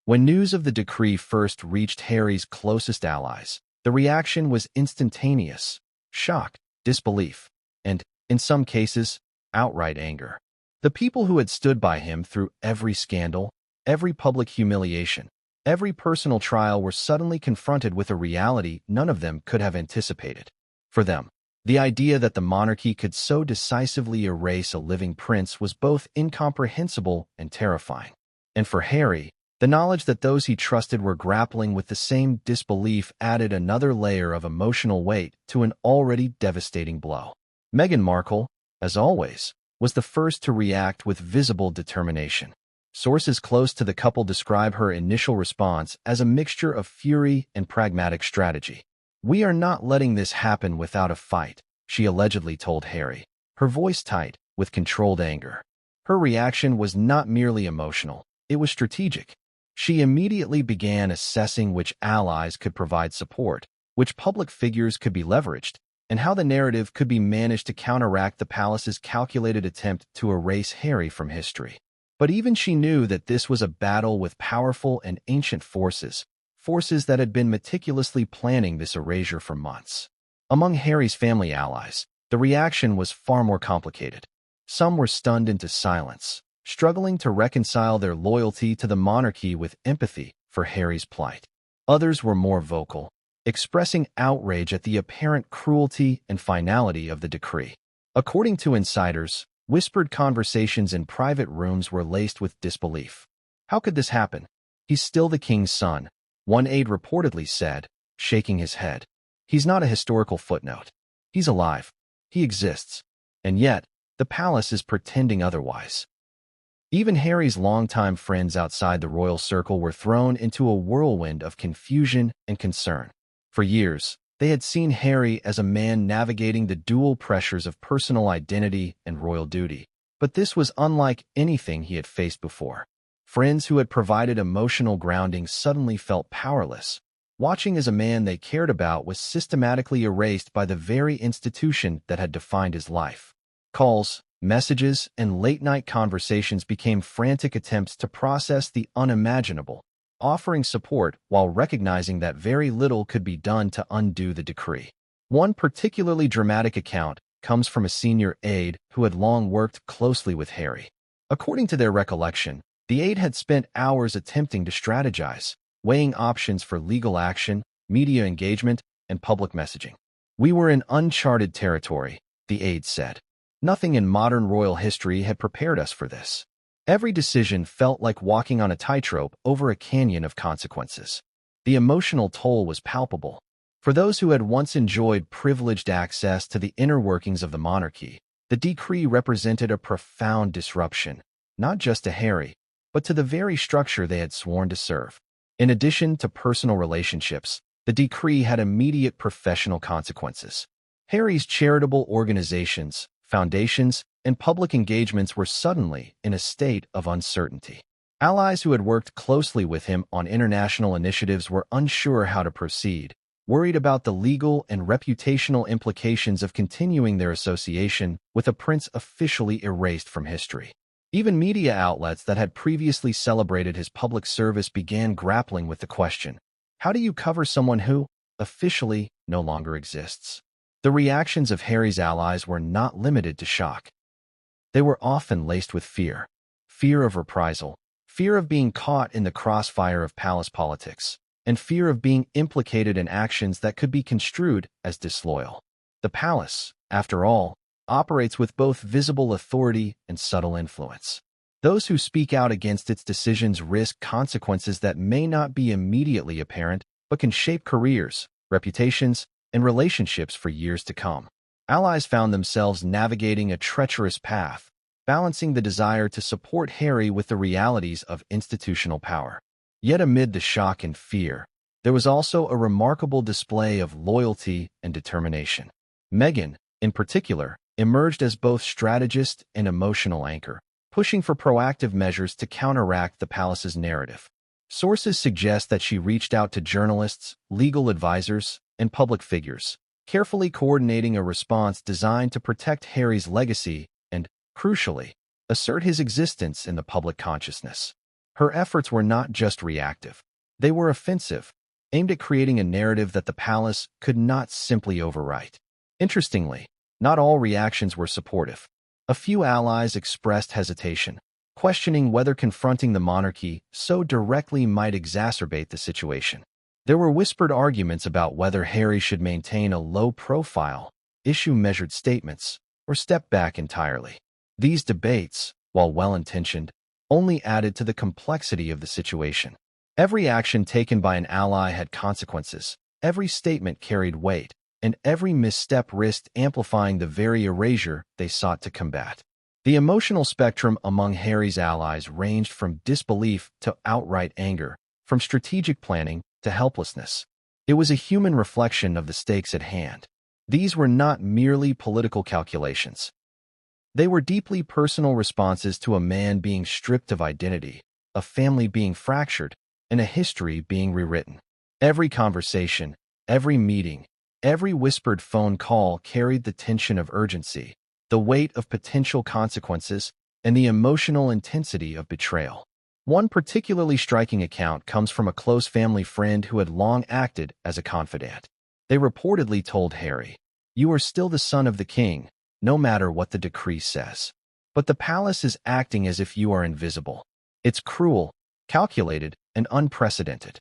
When news of the decree first reached Harry's closest allies, the reaction was instantaneous: shock, disbelief, and, in some cases, outright anger. The people who had stood by him through every scandal, every public humiliation, every personal trial were suddenly confronted with a reality none of them could have anticipated. For them, the idea that the monarchy could so decisively erase a living prince was both incomprehensible and terrifying. And for Harry, the knowledge that those he trusted were grappling with the same disbelief added another layer of emotional weight to an already devastating blow. Meghan Markle, as always, was the first to react with visible determination. Sources close to the couple describe her initial response as a mixture of fury and pragmatic strategy. "We are not letting this happen without a fight," she allegedly told Harry, her voice tight with controlled anger. Her reaction was not merely emotional, it was strategic. She immediately began assessing which allies could provide support, which public figures could be leveraged, and how the narrative could be managed to counteract the palace's calculated attempt to erase Harry from history. But even she knew that this was a battle with powerful and ancient forces that had been meticulously planning this erasure for months. Among Harry's family allies, the reaction was far more complicated. Some were stunned into silence, struggling to reconcile their loyalty to the monarchy with empathy for Harry's plight. Others were more vocal, expressing outrage at the apparent cruelty and finality of the decree. According to insiders, whispered conversations in private rooms were laced with disbelief. "How could this happen? He's still the king's son," one aide reportedly said, shaking his head. "He's not a historical footnote. He's alive. He exists. And yet, the palace is pretending otherwise." Even Harry's longtime friends outside the royal circle were thrown into a whirlwind of confusion and concern. For years, they had seen Harry as a man navigating the dual pressures of personal identity and royal duty. But this was unlike anything he had faced before. Friends who had provided emotional grounding suddenly felt powerless, watching as a man they cared about was systematically erased by the very institution that had defined his life. Calls, messages, and late-night conversations became frantic attempts to process the unimaginable, offering support while recognizing that very little could be done to undo the decree. One particularly dramatic account comes from a senior aide who had long worked closely with Harry. According to their recollection, the aide had spent hours attempting to strategize, weighing options for legal action, media engagement, and public messaging. "We were in uncharted territory," the aide said. "Nothing in modern royal history had prepared us for this. Every decision felt like walking on a tightrope over a canyon of consequences." The emotional toll was palpable. For those who had once enjoyed privileged access to the inner workings of the monarchy, the decree represented a profound disruption, not just to Harry, but to the very structure they had sworn to serve. In addition to personal relationships, the decree had immediate professional consequences. Harry's charitable organizations, foundations, and public engagements were suddenly in a state of uncertainty. Allies who had worked closely with him on international initiatives were unsure how to proceed, worried about the legal and reputational implications of continuing their association with a prince officially erased from history. Even media outlets that had previously celebrated his public service began grappling with the question: how do you cover someone who, officially, no longer exists? The reactions of Harry's allies were not limited to shock. They were often laced with fear. Fear of reprisal, fear of being caught in the crossfire of palace politics, and fear of being implicated in actions that could be construed as disloyal. The palace, after all, operates with both visible authority and subtle influence. Those who speak out against its decisions risk consequences that may not be immediately apparent, but can shape careers, reputations, and relationships for years to come. Allies found themselves navigating a treacherous path, balancing the desire to support Harry with the realities of institutional power. Yet amid the shock and fear, there was also a remarkable display of loyalty and determination. Meghan, in particular, emerged as both strategist and emotional anchor, pushing for proactive measures to counteract the palace's narrative. Sources suggest that she reached out to journalists, legal advisors, and public figures, carefully coordinating a response designed to protect Harry's legacy and, crucially, assert his existence in the public consciousness. Her efforts were not just reactive. They were offensive, aimed at creating a narrative that the palace could not simply overwrite. Interestingly, not all reactions were supportive. A few allies expressed hesitation, questioning whether confronting the monarchy so directly might exacerbate the situation. There were whispered arguments about whether Harry should maintain a low profile, issue measured statements, or step back entirely. These debates, while well-intentioned, only added to the complexity of the situation. Every action taken by an ally had consequences, every statement carried weight, and every misstep risked amplifying the very erasure they sought to combat. The emotional spectrum among Harry's allies ranged from disbelief to outright anger, from strategic planning to helplessness. It was a human reflection of the stakes at hand. These were not merely political calculations. They were deeply personal responses to a man being stripped of identity, a family being fractured, and a history being rewritten. Every conversation, every meeting, every whispered phone call carried the tension of urgency, the weight of potential consequences, and the emotional intensity of betrayal. One particularly striking account comes from a close family friend who had long acted as a confidant. They reportedly told Harry, "You are still the son of the king, no matter what the decree says. But the palace is acting as if you are invisible. It's cruel, calculated, and unprecedented."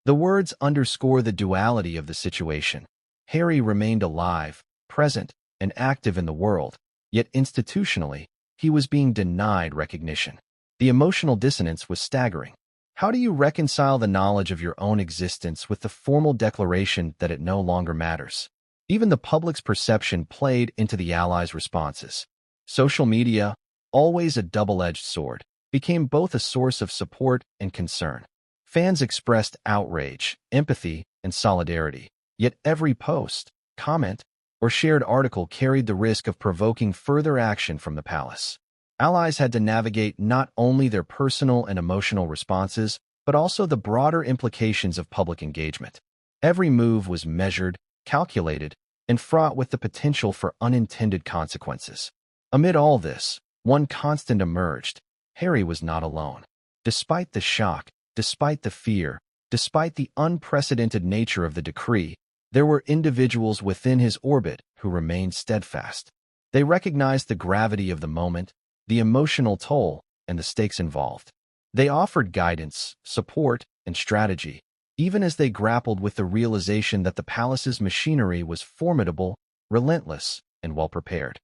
The words underscore the duality of the situation. Harry remained alive, present, and active in the world, yet institutionally, he was being denied recognition. The emotional dissonance was staggering. How do you reconcile the knowledge of your own existence with the formal declaration that it no longer matters? Even the public's perception played into the Allies' responses. Social media, always a double-edged sword, became both a source of support and concern. Fans expressed outrage, empathy, and solidarity, yet every post, comment, or shared article carried the risk of provoking further action from the palace. Allies had to navigate not only their personal and emotional responses, but also the broader implications of public engagement. Every move was measured, calculated, and fraught with the potential for unintended consequences. Amid all this, one constant emerged: Harry was not alone. Despite the shock, despite the fear, despite the unprecedented nature of the decree, there were individuals within his orbit who remained steadfast. They recognized the gravity of the moment, the emotional toll, and the stakes involved. They offered guidance, support, and strategy, even as they grappled with the realization that the palace's machinery was formidable, relentless, and well-prepared.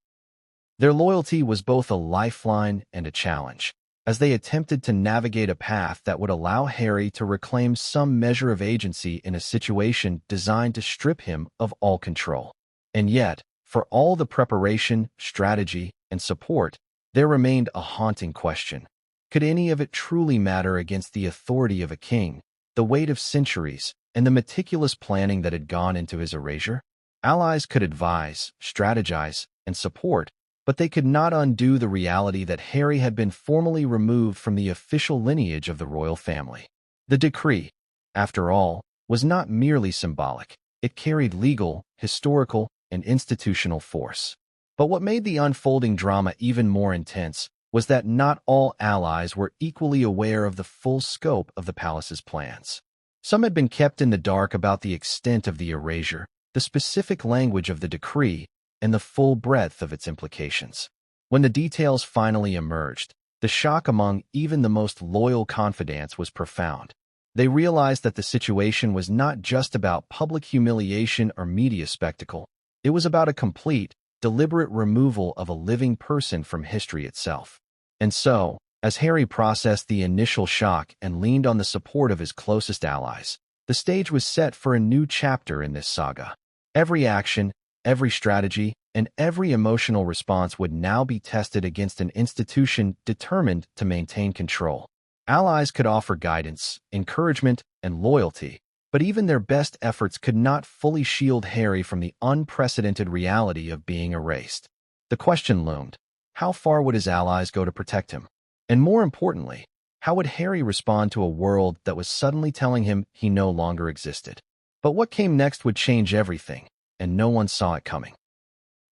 Their loyalty was both a lifeline and a challenge, as they attempted to navigate a path that would allow Harry to reclaim some measure of agency in a situation designed to strip him of all control. And yet, for all the preparation, strategy, and support, there remained a haunting question. Could any of it truly matter against the authority of a king, the weight of centuries, and the meticulous planning that had gone into his erasure? Allies could advise, strategize, and support, but they could not undo the reality that Harry had been formally removed from the official lineage of the royal family. The decree, after all, was not merely symbolic. It carried legal, historical, and institutional force. But what made the unfolding drama even more intense was that not all allies were equally aware of the full scope of the palace's plans. Some had been kept in the dark about the extent of the erasure, the specific language of the decree, and the full breadth of its implications. When the details finally emerged, the shock among even the most loyal confidants was profound. They realized that the situation was not just about public humiliation or media spectacle. It was about a complete, deliberate removal of a living person from history itself. And so, as Harry processed the initial shock and leaned on the support of his closest allies, the stage was set for a new chapter in this saga. Every action, every strategy, and every emotional response would now be tested against an institution determined to maintain control. Allies could offer guidance, encouragement, and loyalty, but even their best efforts could not fully shield Harry from the unprecedented reality of being erased. The question loomed: how far would his allies go to protect him? And more importantly, how would Harry respond to a world that was suddenly telling him he no longer existed? But what came next would change everything, and no one saw it coming.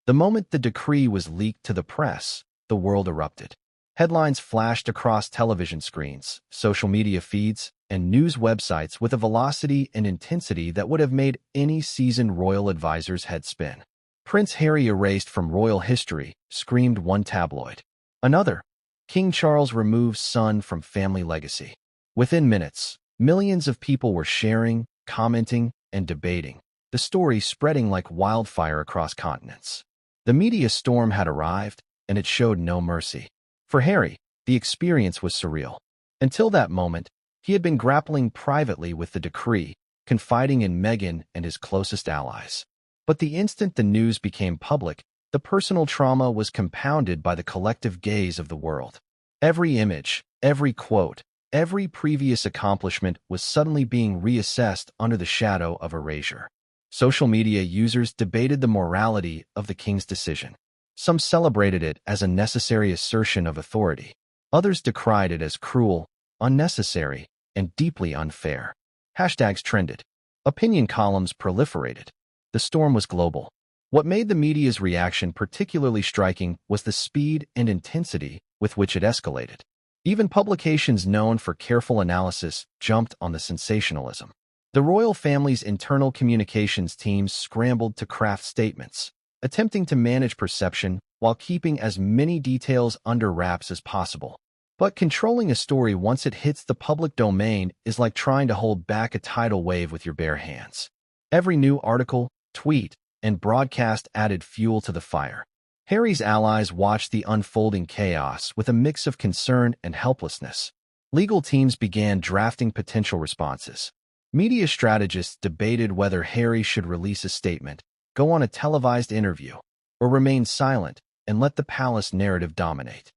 The moment the decree was leaked to the press, the world erupted. Headlines flashed across television screens, social media feeds, and news websites with a velocity and intensity that would have made any seasoned royal advisor's head spin. Prince Harry erased from royal history, screamed one tabloid. Another, King Charles removes son from family legacy. Within minutes, millions of people were sharing, commenting, and debating, the story spreading like wildfire across continents. The media storm had arrived, and it showed no mercy. For Harry, the experience was surreal. Until that moment, he had been grappling privately with the decree, confiding in Meghan and his closest allies. But the instant the news became public, the personal trauma was compounded by the collective gaze of the world. Every image, every quote, every previous accomplishment was suddenly being reassessed under the shadow of erasure. Social media users debated the morality of the king's decision. Some celebrated it as a necessary assertion of authority. Others decried it as cruel, unnecessary, and deeply unfair. Hashtags trended. Opinion columns proliferated. The storm was global. What made the media's reaction particularly striking was the speed and intensity with which it escalated. Even publications known for careful analysis jumped on the sensationalism. The royal family's internal communications teams scrambled to craft statements, attempting to manage perception while keeping as many details under wraps as possible. But controlling a story once it hits the public domain is like trying to hold back a tidal wave with your bare hands. Every new article, tweet, and broadcast added fuel to the fire. Harry's allies watched the unfolding chaos with a mix of concern and helplessness. Legal teams began drafting potential responses. Media strategists debated whether Harry should release a statement, go on a televised interview, or remain silent and let the palace narrative dominate.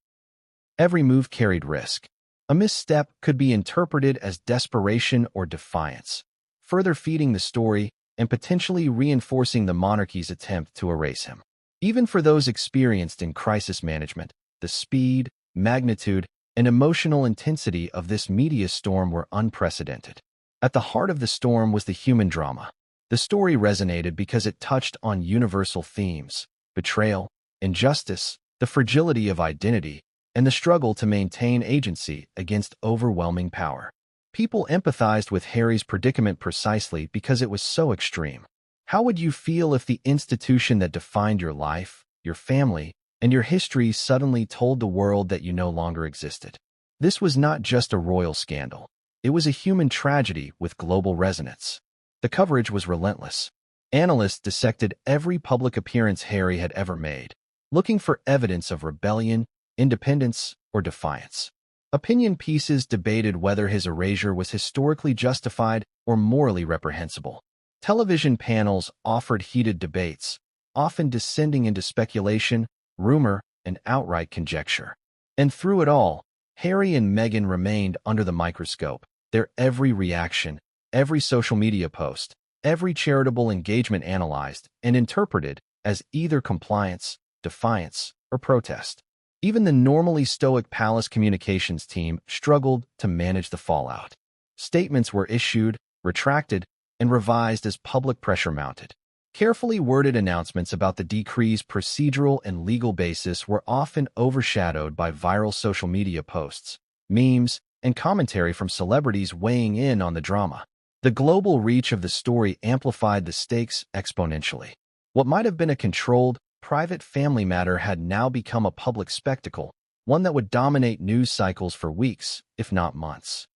Every move carried risk. A misstep could be interpreted as desperation or defiance, further feeding the story and potentially reinforcing the monarchy's attempt to erase him. Even for those experienced in crisis management, the speed, magnitude, and emotional intensity of this media storm were unprecedented. At the heart of the storm was the human drama. The story resonated because it touched on universal themes: betrayal, injustice, the fragility of identity, and the struggle to maintain agency against overwhelming power. People empathized with Harry's predicament precisely because it was so extreme. How would you feel if the institution that defined your life, your family, and your history suddenly told the world that you no longer existed? This was not just a royal scandal. It was a human tragedy with global resonance. The coverage was relentless. Analysts dissected every public appearance Harry had ever made, looking for evidence of rebellion, independence, or defiance. Opinion pieces debated whether his erasure was historically justified or morally reprehensible. Television panels offered heated debates, often descending into speculation, rumor, and outright conjecture. And through it all, Harry and Meghan remained under the microscope. Their every reaction, every social media post, every charitable engagement analyzed and interpreted as either compliance, defiance, or protest. Even the normally stoic palace communications team struggled to manage the fallout. Statements were issued, retracted, and revised as public pressure mounted. Carefully worded announcements about the decree's procedural and legal basis were often overshadowed by viral social media posts, memes, and commentary from celebrities weighing in on the drama. The global reach of the story amplified the stakes exponentially. What might have been a controlled, private family matter had now become a public spectacle, one that would dominate news cycles for weeks, if not months.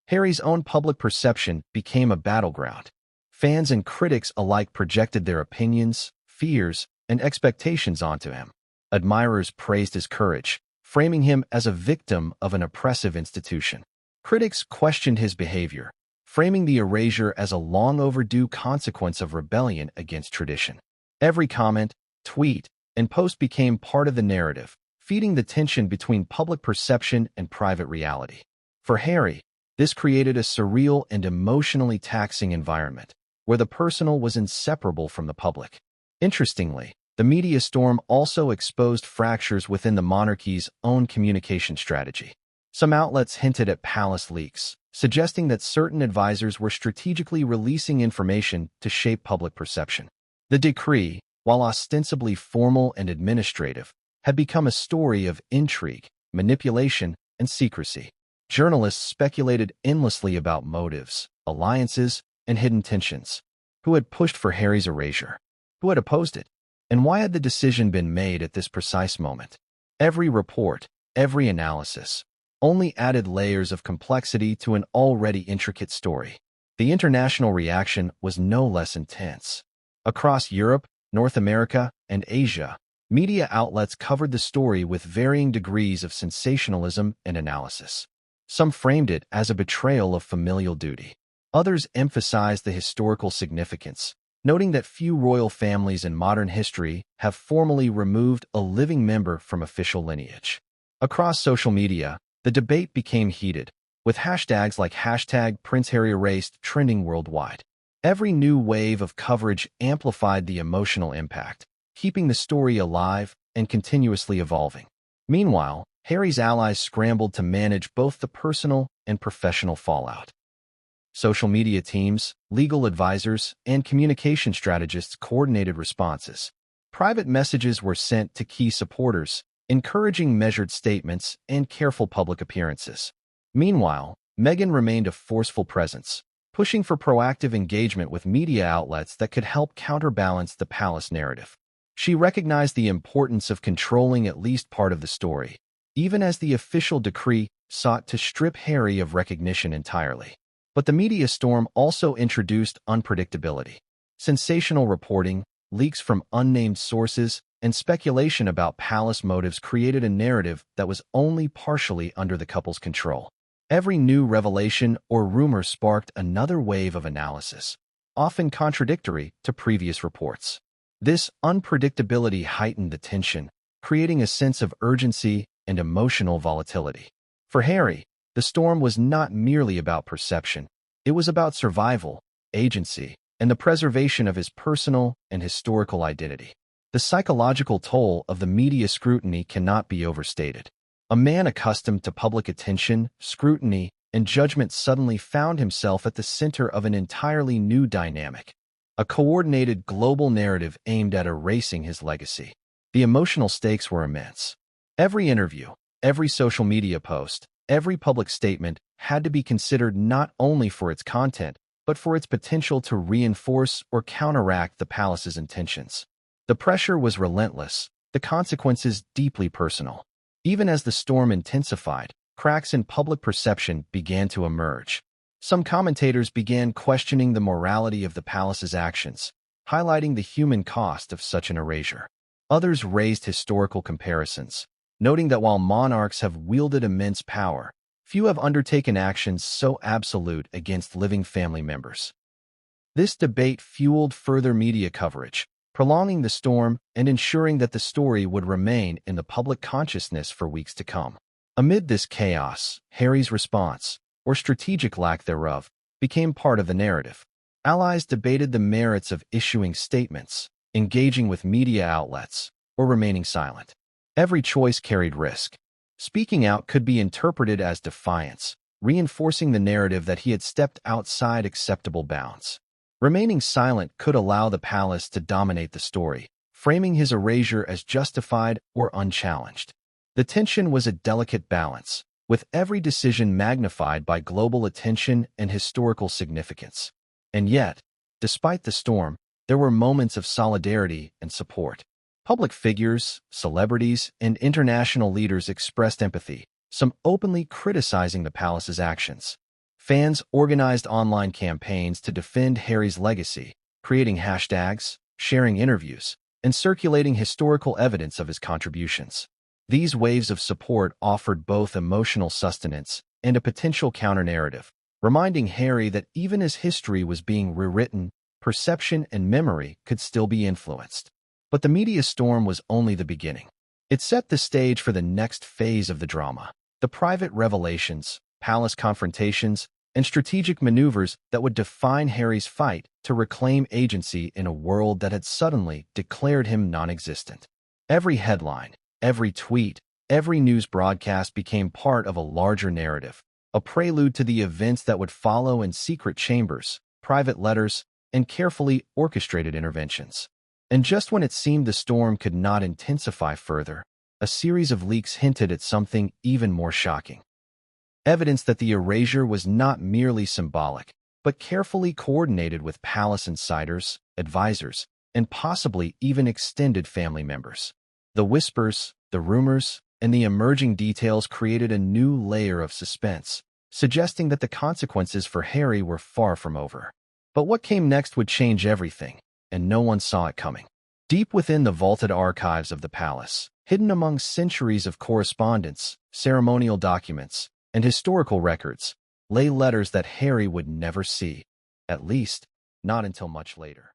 Harry's own public perception became a battleground. Fans and critics alike projected their opinions, fears, and expectations onto him. Admirers praised his courage, framing him as a victim of an oppressive institution. Critics questioned his behavior, framing the erasure as a long-overdue consequence of rebellion against tradition. Every comment, tweet, and post became part of the narrative, feeding the tension between public perception and private reality. For Harry, this created a surreal and emotionally taxing environment, where the personal was inseparable from the public. Interestingly, the media storm also exposed fractures within the monarchy's own communication strategy. Some outlets hinted at palace leaks, suggesting that certain advisors were strategically releasing information to shape public perception. The decree, while ostensibly formal and administrative, had become a story of intrigue, manipulation, and secrecy. Journalists speculated endlessly about motives, alliances, and hidden tensions. Who had pushed for Harry's erasure? Who had opposed it? And why had the decision been made at this precise moment? Every report, every analysis, only added layers of complexity to an already intricate story. The international reaction was no less intense. Across Europe, North America, and Asia, media outlets covered the story with varying degrees of sensationalism and analysis. Some framed it as a betrayal of familial duty. Others emphasized the historical significance, noting that few royal families in modern history have formally removed a living member from official lineage. Across social media, the debate became heated, with hashtags like #PrinceHarryErased trending worldwide. Every new wave of coverage amplified the emotional impact, keeping the story alive and continuously evolving. Meanwhile, Harry's allies scrambled to manage both the personal and professional fallout. Social media teams, legal advisors, and communication strategists coordinated responses. Private messages were sent to key supporters, encouraging measured statements and careful public appearances. Meanwhile, Meghan remained a forceful presence, pushing for proactive engagement with media outlets that could help counterbalance the palace narrative. She recognized the importance of controlling at least part of the story, even as the official decree sought to strip Harry of recognition entirely. But the media storm also introduced unpredictability. Sensational reporting, leaks from unnamed sources, and speculation about palace motives created a narrative that was only partially under the couple's control. Every new revelation or rumor sparked another wave of analysis, often contradictory to previous reports. This unpredictability heightened the tension, creating a sense of urgency and emotional volatility. For Harry, the storm was not merely about perception. It was about survival, agency, and the preservation of his personal and historical identity. The psychological toll of the media scrutiny cannot be overstated. A man accustomed to public attention, scrutiny, and judgment suddenly found himself at the center of an entirely new dynamic, a coordinated global narrative aimed at erasing his legacy. The emotional stakes were immense. Every interview, every social media post, every public statement had to be considered not only for its content, but for its potential to reinforce or counteract the palace's intentions. The pressure was relentless, the consequences deeply personal. Even as the storm intensified, cracks in public perception began to emerge. Some commentators began questioning the morality of the palace's actions, highlighting the human cost of such an erasure. Others raised historical comparisons, noting that while monarchs have wielded immense power, few have undertaken actions so absolute against living family members. This debate fueled further media coverage, prolonging the storm and ensuring that the story would remain in the public consciousness for weeks to come. Amid this chaos, Harry's response, or strategic lack thereof, became part of the narrative. Allies debated the merits of issuing statements, engaging with media outlets, or remaining silent. Every choice carried risk. Speaking out could be interpreted as defiance, reinforcing the narrative that he had stepped outside acceptable bounds. Remaining silent could allow the palace to dominate the story, framing his erasure as justified or unchallenged. The tension was a delicate balance, with every decision magnified by global attention and historical significance. And yet, despite the storm, there were moments of solidarity and support. Public figures, celebrities, and international leaders expressed empathy, some openly criticizing the palace's actions. Fans organized online campaigns to defend Harry's legacy, creating hashtags, sharing interviews, and circulating historical evidence of his contributions. These waves of support offered both emotional sustenance and a potential counter-narrative, reminding Harry that even as history was being rewritten, perception and memory could still be influenced. But the media storm was only the beginning. It set the stage for the next phase of the drama. The private revelations, palace confrontations, and strategic maneuvers that would define Harry's fight to reclaim agency in a world that had suddenly declared him non-existent. Every headline, every tweet, every news broadcast became part of a larger narrative, a prelude to the events that would follow in secret chambers, private letters, and carefully orchestrated interventions. And just when it seemed the storm could not intensify further, a series of leaks hinted at something even more shocking. Evidence that the erasure was not merely symbolic, but carefully coordinated with palace insiders, advisors, and possibly even extended family members. The whispers, the rumors, and the emerging details created a new layer of suspense, suggesting that the consequences for Harry were far from over. But what came next would change everything, and no one saw it coming. Deep within the vaulted archives of the palace, hidden among centuries of correspondence, ceremonial documents, and historical records, lay letters that Harry would never see, at least not until much later.